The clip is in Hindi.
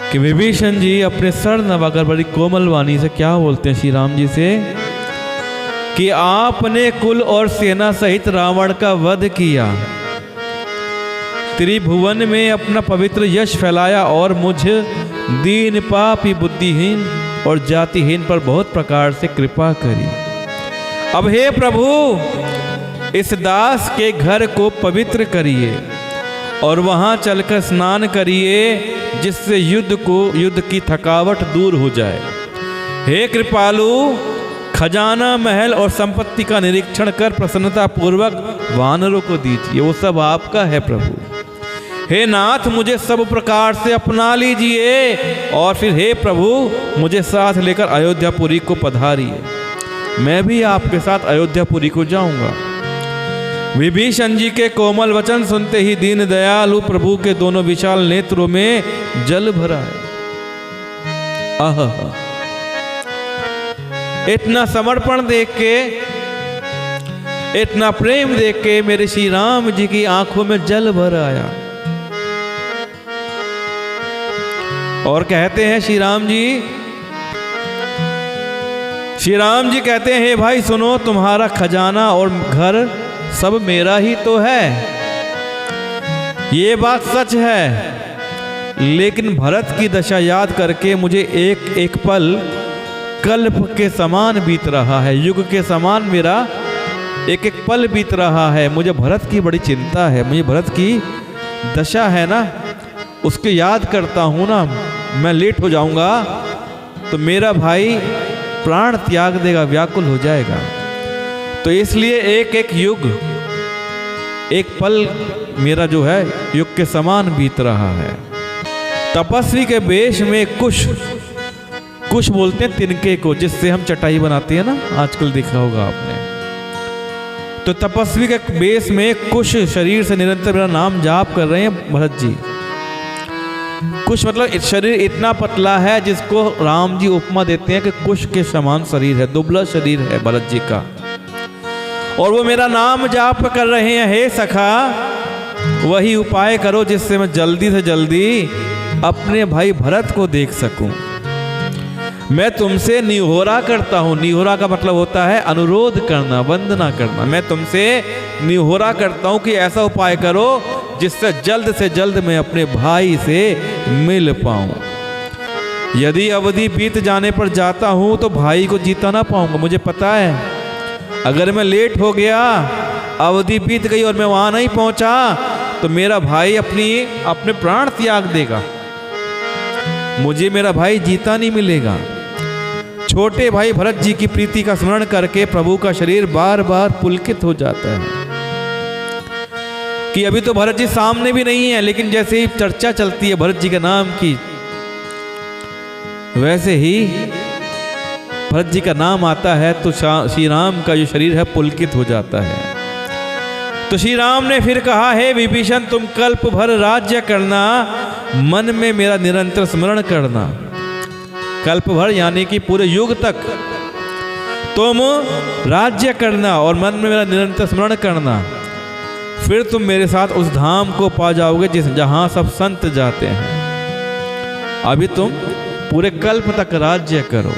कि विभीषण जी अपने सर नवाकर बड़ी कोमल वाणी से क्या बोलते हैं श्री राम जी से कि आपने कुल और सेना सहित रावण का वध किया, त्रिभुवन में अपना पवित्र यश फैलाया और मुझ दीन पापी बुद्धिहीन और जातिहीन पर बहुत प्रकार से कृपा करी। अब हे प्रभु इस दास के घर को पवित्र करिए और वहां चलकर स्नान करिए जिससे युद्ध की थकावट दूर हो जाए। हे कृपालु खजाना महल और संपत्ति का निरीक्षण कर प्रसन्नता पूर्वक वानरों को दीजिए, वो सब आपका है प्रभु। हे नाथ मुझे सब प्रकार से अपना लीजिए और फिर हे प्रभु मुझे साथ लेकर अयोध्यापुरी को पधारिए, मैं भी आपके साथ अयोध्यापुरी को जाऊंगा। विभीषण जी के कोमल वचन सुनते ही दीन दयालु प्रभु के दोनों विशाल नेत्रों में जल भरा है। आहा, इतना समर्पण देख के, इतना प्रेम देख के मेरे श्री राम जी की आंखों में जल भर आया। और कहते हैं श्री राम जी कहते हैं, हे भाई सुनो, तुम्हारा खजाना और घर सब मेरा ही तो है, ये बात सच है, लेकिन भरत की दशा याद करके मुझे एक एक पल कल्प के समान बीत रहा है, युग के समान मेरा एक एक पल बीत रहा है। मुझे भरत की बड़ी चिंता है, मुझे भरत की दशा है ना, उसके याद करता हूं ना, मैं लेट हो जाऊंगा तो मेरा भाई प्राण त्याग देगा, व्याकुल हो जाएगा। तो इसलिए एक एक युग, एक पल मेरा जो है युग के समान बीत रहा है। तपस्वी के वेश में कुश बोलते हैं तिनके को, जिससे हम चटाई बनाते हैं ना, आजकल देखा होगा आपने। तो तपस्वी के वेश में कुश शरीर से निरंतर मेरा नाम जाप कर रहे हैं भरत जी। कुश मतलब शरीर इतना पतला है जिसको राम जी उपमा देते हैं कि कुश के समान शरीर है, दुबला शरीर है भरत जी का, और वो मेरा नाम जाप कर रहे हैं। हे सखा वही उपाय करो जिससे मैं जल्दी से जल्दी अपने भाई भरत को देख सकूं। मैं तुमसे निहोरा करता हूं, निहोरा का मतलब होता है अनुरोध करना, वंदना करना। मैं तुमसे निहोरा करता हूं कि ऐसा उपाय करो जिससे जल्द मैं अपने भाई से मिल पाऊं। यदि अवधि बीत जाने पर जाता हूं तो भाई को जीता ना पाऊंगा, मुझे पता है। अगर मैं लेट हो गया, अवधि बीत गई और मैं वहां नहीं पहुंचा तो मेरा भाई अपने प्राण त्याग देगा, मुझे मेरा भाई जीता नहीं मिलेगा। छोटे भाई भरत जी की प्रीति का स्मरण करके प्रभु का शरीर बार बार पुलकित हो जाता है कि अभी तो भरत जी सामने भी नहीं है, लेकिन जैसे ही चर्चा चलती है भरत जी के नाम की, वैसे ही भरत जी का नाम आता है तो श्री राम का जो शरीर है पुलकित हो जाता है। तो श्री राम ने फिर कहा, हे विभीषण तुम कल्प भर राज्य करना, मन में मेरा निरंतर स्मरण करना। कल्प भर यानी कि पूरे युग तक तुम राज्य करना और मन में मेरा निरंतर स्मरण करना, फिर तुम मेरे साथ उस धाम को पा जाओगे जहां सब संत जाते हैं। अभी तुम पूरे कल्प तक राज्य करो।